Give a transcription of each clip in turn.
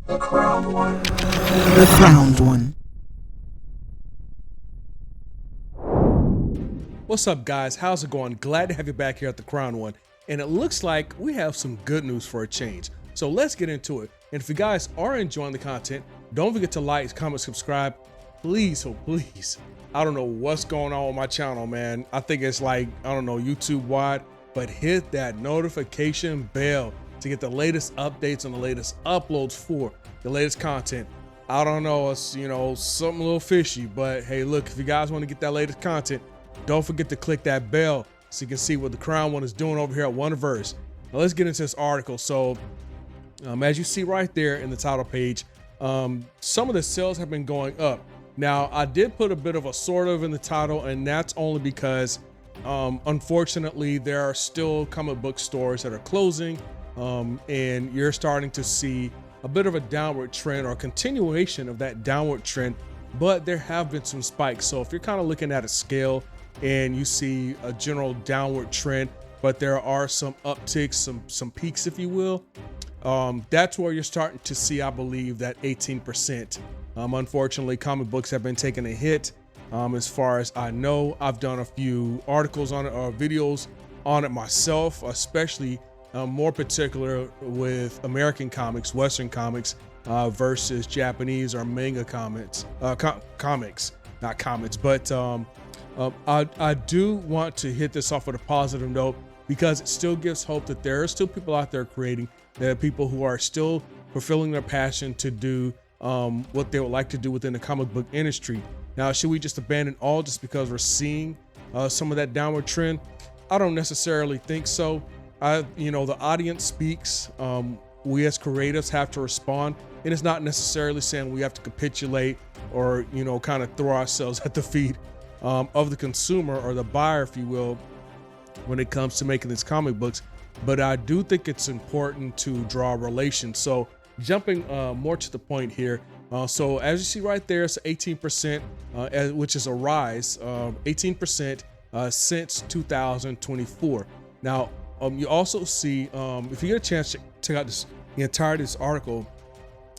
The crowned one. The crowned one. What's up, guys? How's it going? Glad to have you back here at the Crown One. And it looks like we have some good news for a change. So let's get into it. And if you guys are enjoying the content, don't forget to like, comment, subscribe. Please, oh please. I don't know what's going on with my channel, man. I think it's like, I don't know, YouTube wide, but hit that notification bell to get the latest updates and the latest uploads for the latest content. I don't know, it's, something a little fishy, but hey, look, if you guys want to get that latest content, don't forget to click that bell so you can see what the Crown One is doing over here at Universe. Now let's get into this article. So as you see right there in the title page, some of the sales have been going up. Now I did put a bit of a sort of in the title, and that's only because unfortunately there are still comic book stores that are closing, and you're starting to see a bit of a downward trend or continuation of that downward trend, but there have been some spikes. So if you're kind of looking at a scale and you see a general downward trend, but there are some upticks, some peaks, if you will, that's where you're starting to see, I believe, that 18%. Unfortunately, comic books have been taking a hit. As far as I know, I've done a few articles on it or videos on it myself, especially more particular with American comics, Western comics, versus Japanese or manga comics, not comics. But I do want to hit this off with a positive note, because it still gives hope that there are still people out there creating. There are people who are still fulfilling their passion to do what they would like to do within the comic book industry. Now, should we just abandon all just because we're seeing some of that downward trend? I don't necessarily think so. The audience speaks. We as creatives have to respond, and it's not necessarily saying we have to capitulate or kind of throw ourselves at the feet of the consumer or the buyer, if you will, when it comes to making these comic books. But I do think it's important to draw relations. So jumping more to the point here, so as you see right there, it's 18%, which is a rise of 18% since 2024. Now you also see, if you get a chance to check out the entirety of this article,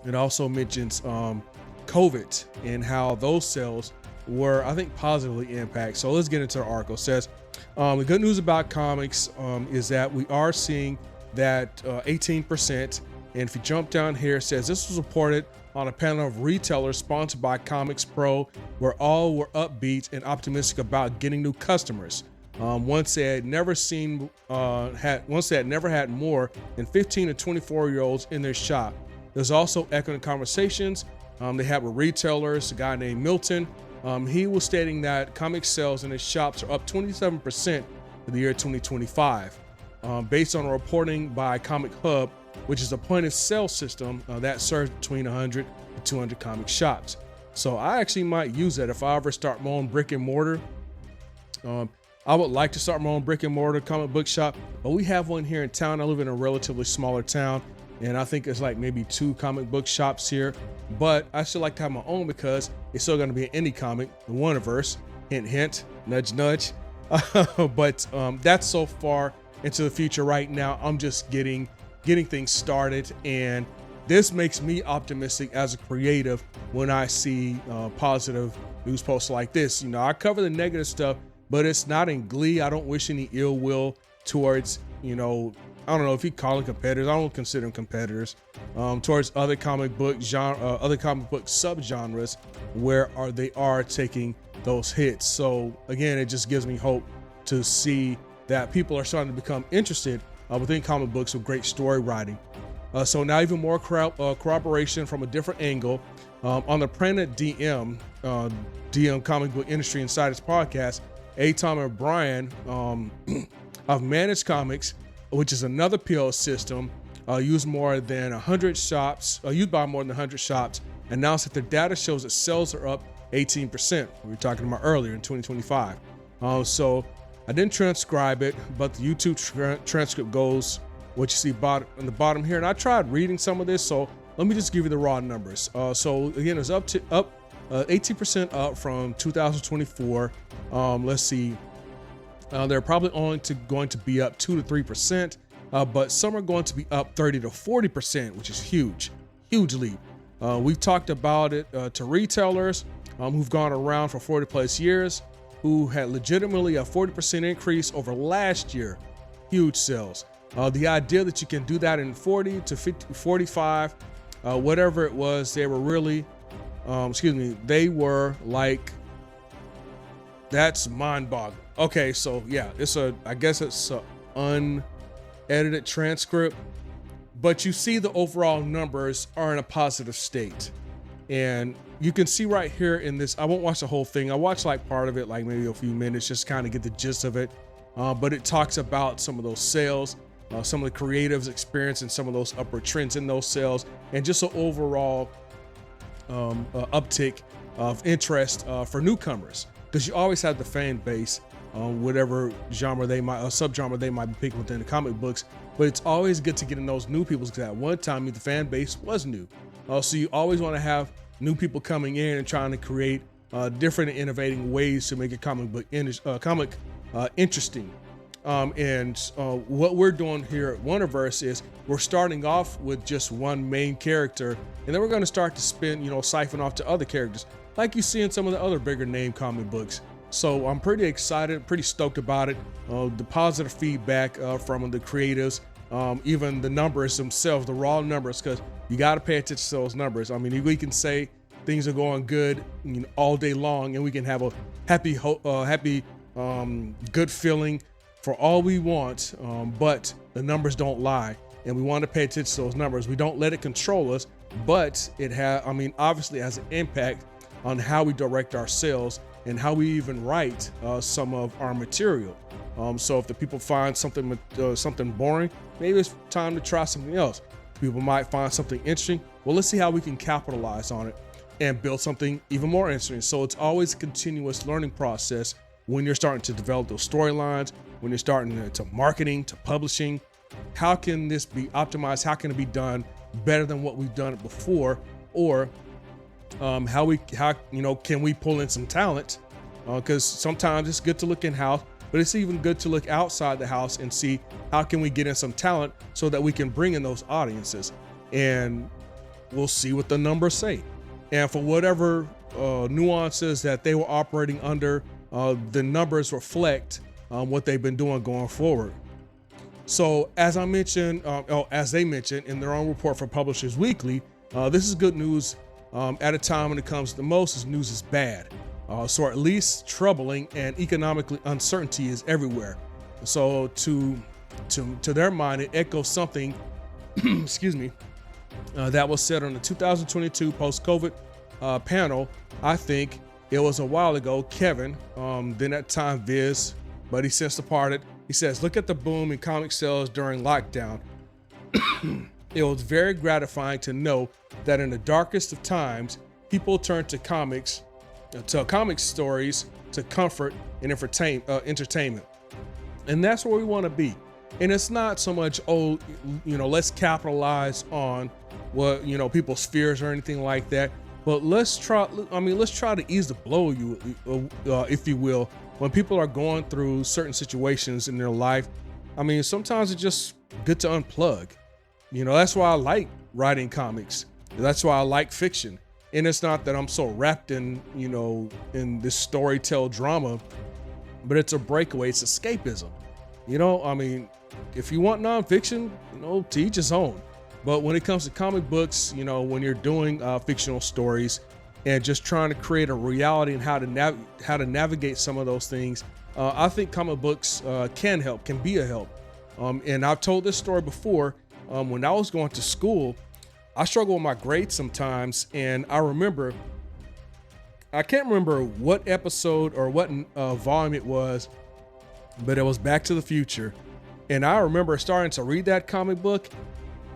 it also mentions COVID and how those sales were, I think, positively impacted. So let's get into the article. It says, the good news about comics is that we are seeing that 18%. And if you jump down here, it says this was reported on a panel of retailers sponsored by Comics Pro, where all were upbeat and optimistic about getting new customers. Once they had never had more than 15 to 24-year-olds in their shop. There's also echoing conversations they had with retailers. A guy named Milton, he was stating that comic sales in his shops are up 27% for the year 2025, based on a reporting by Comic Hub, which is a point-of-sale system that serves between 100 to 200 comic shops. So I actually might use that if I ever start my own brick and mortar. I would like to start my own brick and mortar comic book shop, but we have one here in town. I live in a relatively smaller town, and I think it's like maybe 2 comic book shops here, but I still like to have my own because it's still going to be an indie comic, the Universe, hint, hint, nudge, nudge. But that's so far into the future. Right now, I'm just getting things started, and this makes me optimistic as a creative when I see positive news posts like this. I cover the negative stuff, but it's not in glee. I don't wish any ill will towards, I don't know if you call them competitors. I don't consider them competitors, towards other comic book subgenres where they are taking those hits. So again, it just gives me hope to see that people are starting to become interested within comic books with great story writing. So now even more corroboration from a different angle on the Planet DM comic book industry insiders podcast. Tom and Brian of Managed Comics, which is another PO system used by more than 100 shops, announced that their data shows that sales are up 18%. We were talking about earlier in 2025. So I didn't transcribe it, but the YouTube transcript goes what you see on the bottom here. And I tried reading some of this, so let me just give you the raw numbers. So again, it's up 18% up from 2024. Let's see. They're probably only going to be up 2 to 3%, but some are going to be up 30 to 40%, which is huge. huge leap. We've talked about it to retailers who've gone around for 40 plus years, who had legitimately a 40% increase over last year. Huge sales. The idea that you can do that in 40 to 50, 45, whatever it was, they were really, they were like, that's mind-boggling. Okay, so yeah, I guess it's an unedited transcript, but you see the overall numbers are in a positive state. And you can see right here in this, I won't watch the whole thing. I watched like part of it, like maybe a few minutes, just kind of get the gist of it. But it talks about some of those sales, some of the creatives experiencing some of those upward trends in those sales, and just an overall uptick of interest for newcomers. Because you always have the fan base, whatever genre they might, subgenre they might be picking within the comic books. But it's always good to get in those new people, because at one time the fan base was new. So you always want to have new people coming in and trying to create different and innovating ways to make a comic book interesting. What we're doing here at Wonderverse is we're starting off with just one main character, and then we're going to start to siphon off to other characters, like you see in some of the other bigger name comic books. So I'm pretty excited, pretty stoked about it. The positive feedback from the creatives, even the numbers themselves, the raw numbers, because you got to pay attention to those numbers. I mean, we can say things are going good all day long, and we can have a happy, good feeling for all we want, but the numbers don't lie, and we want to pay attention to those numbers. We don't let it control us, but it obviously has an impact on how we direct our sales and how we even write some of our material. So if the people find something boring, maybe it's time to try something else. People might find something interesting. Well, let's see how we can capitalize on it and build something even more interesting. So it's always a continuous learning process when you're starting to develop those storylines, when you're starting to marketing, to publishing. How can this be optimized? How can it be done better than what we've done it before? Or can we pull in some talent? Because sometimes it's good to look in-house, but it's even good to look outside the house and see how can we get in some talent so that we can bring in those audiences, and we'll see what the numbers say. And for whatever nuances that they were operating under, the numbers reflect what they've been doing going forward. So as they mentioned in their own report for Publishers Weekly, this is good news at a time when it comes to most news is bad. So at least troubling and economically uncertainty is everywhere. So to their mind, it echoes something, that was said on the 2022 post-COVID panel. I think it was a while ago. Kevin, then at the time Viz, but he since departed. He says, "Look at the boom in comic sales during lockdown. It was very gratifying to know that in the darkest of times, people turned to comic stories, to comfort and entertainment." And that's where we want to be. And it's not so much, let's capitalize on what, people's fears or anything like that. But let's try to ease the blow, if you will, when people are going through certain situations in their life. Sometimes it's just good to unplug. That's why I like writing comics. That's why I like fiction. And it's not that I'm so wrapped in, in this storytell drama, but it's a breakaway. It's escapism. If you want nonfiction, to each his own. But when it comes to comic books, when you're doing fictional stories and just trying to create a reality and how to navigate some of those things, I think comic books can be a help. And I've told this story before. When I was going to school, I struggled with my grades sometimes, and I can't remember what episode or what volume it was, but it was Back to the Future. And I remember starting to read that comic book.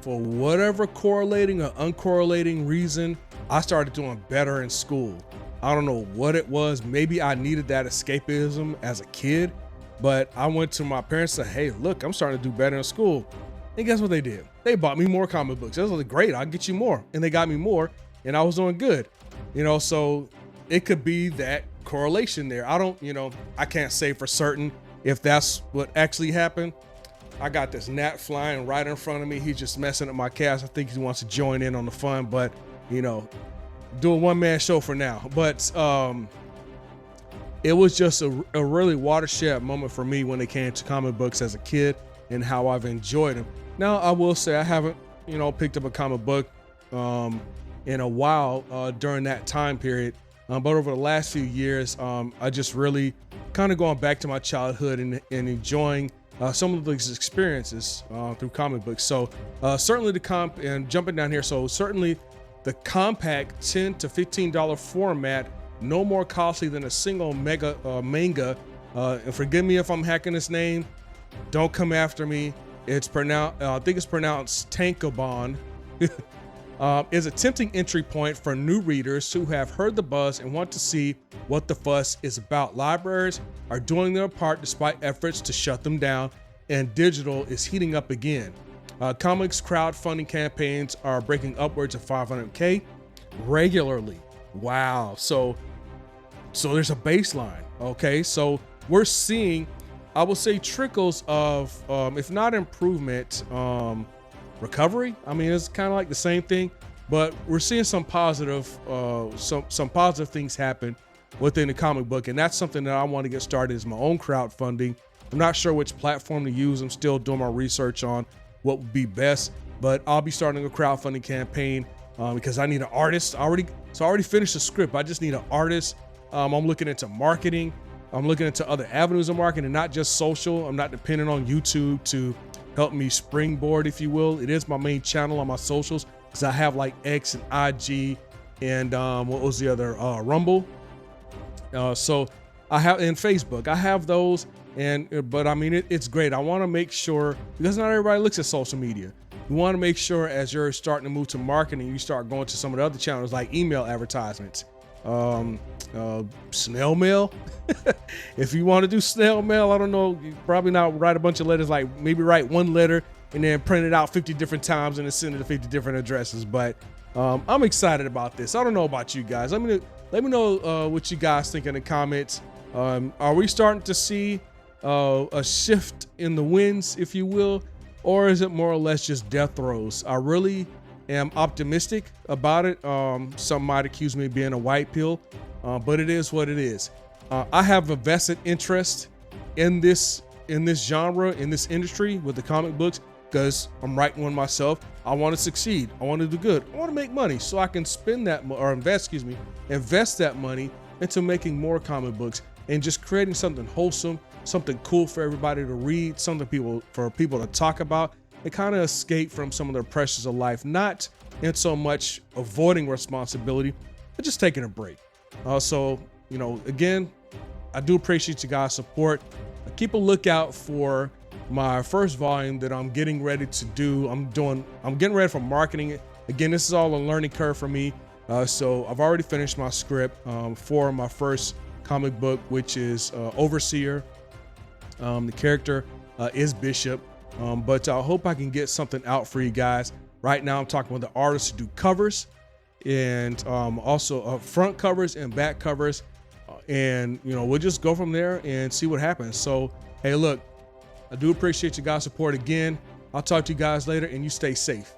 For whatever correlating or uncorrelating reason, I started doing better in school. I don't know what it was. Maybe I needed that escapism as a kid, but I went to my parents and said, "Hey, look, I'm starting to do better in school." And guess what they did? They bought me more comic books. They was like, "Great, I'll get you more." And they got me more, and I was doing good. So it could be that correlation there. I can't say for certain if that's what actually happened, I got this gnat flying right in front of me. He's just messing up my cast. I think he wants to join in on the fun, but you know, do a one-man show for now. But it was just a really watershed moment for me when it came to comic books as a kid and how I've enjoyed them. Now, I will say I haven't, you know, picked up a comic book in a while during that time period. But over the last few years, I just really kind of going back to my childhood and enjoying some of these experiences through comic books. So certainly and jumping down here, so certainly the compact $10 to $15 format, no more costly than a single manga. And forgive me if I'm hacking this name. Don't come after me. It's pronounced, I think it's pronounced Tankobon. Is a tempting entry point for new readers who have heard the buzz and want to see what the fuss is about. Libraries are doing their part despite efforts to shut them down, and digital is heating up again. Comics crowdfunding campaigns are breaking upwards of 500K regularly. Wow. So there's a baseline. Okay. So we're seeing, I would say, trickles of, if not improvement, recovery. I mean, it's kind of like the same thing, but we're seeing some positive, some positive things happen within the comic book. And that's something that I want to get started, is my own crowdfunding. I'm not sure which platform to use. I'm still doing my research on what would be best, but I'll be starting a crowdfunding campaign because I need an artist. I already finished the script. I just need an artist. I'm looking into marketing. I'm looking into other avenues of marketing, not just social. I'm not dependent on YouTube to help me springboard, if you will. It is my main channel on my socials because I have like X and IG and what was the other, Rumble. So I have, and Facebook, I have those. But I mean, it's great. I want to make sure, because not everybody looks at social media. You want to make sure as you're starting to move to marketing, you start going to some of the other channels like email advertisements, snail mail. If you want to do snail mail, I don't know, you probably not write a bunch of letters, like maybe write one letter and then print it out 50 different times and then send it to 50 different addresses. But I'm excited about this. I don't know about you guys. Let me know what you guys think in the comments. Are we starting to see a shift in the winds, if you will, or is it more or less just death throes? I really am optimistic about it. Some might accuse me of being a white pill, but it is what it is. I have a vested interest in this genre, in this industry with the comic books, because I'm writing one myself. I want to succeed. I want to do good. I want to make money so I can invest that money into making more comic books and just creating something wholesome, something cool for everybody to read, something for people to talk about, and kind of escape from some of the pressures of life, not in so much avoiding responsibility, but just taking a break. So, you know, again, I do appreciate you guys' support. Keep a lookout for my first volume that I'm getting ready to do. I'm getting ready for marketing it. Again, this is all a learning curve for me. So I've already finished my script for my first comic book, which is Overseer. The character is Bishop, but I hope I can get something out for you guys. Right now, I'm talking with the artists to do covers and also front covers and back covers. And, you know, we'll just go from there and see what happens. So, hey, look, I do appreciate you guys' support again. I'll talk to you guys later, and you stay safe.